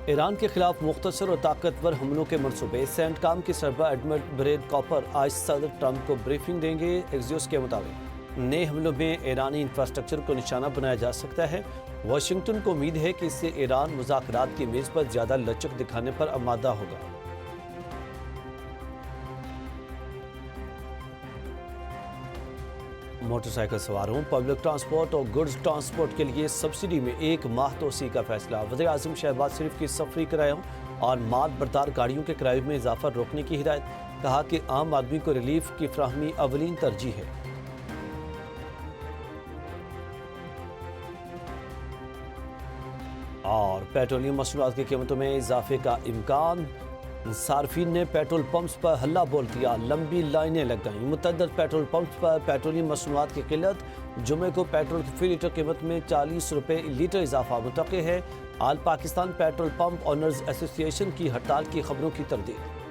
ایران کے خلاف مختصر اور طاقتور حملوں کے منصوبے سینٹ کام کے سربراہ ایڈمرل بریڈ کاپر آج صدر ٹرمپ کو بریفنگ دیں گے۔ ایکزیوس کے مطابق نئے حملوں میں ایرانی انفراسٹرکچر کو نشانہ بنایا جا سکتا ہے۔ واشنگٹن کو امید ہے کہ اس سے ایران مذاکرات کی میز پر زیادہ لچک دکھانے پر آمادہ ہوگا۔ موٹر سائیکل سواروں، پبلک ٹرانسپورٹ اور گڈز ٹرانسپورٹ کے لیے سبسڈی میں 1 ماہ توسیع کا فیصلہ۔ وزیر اعظم شہباز شریف کی سفری کرایوں اور مال بردار گاڑیوں کے کرایوں میں اضافہ روکنے کی ہدایت۔ کہا کہ عام آدمی کو ریلیف کی فراہمی اولین ترجیح ہے۔ اور پیٹرولیم مصنوعات کی قیمتوں میں اضافے کا امکان۔ صارفین نے پیٹرول پمپس پر ہلہ بول دیا، لمبی لائنیں لگ گئیں۔ متعدد پیٹرول پمپس پر پیٹرولیم مصنوعات کی قلت۔ جمعے کو پیٹرول کی فی لیٹر قیمت میں 40 روپے لیٹر اضافہ متوقع ہے۔ آل پاکستان پیٹرول پمپ اونرز ایسوسی ایشن کی ہڑتال کی خبروں کی تردید۔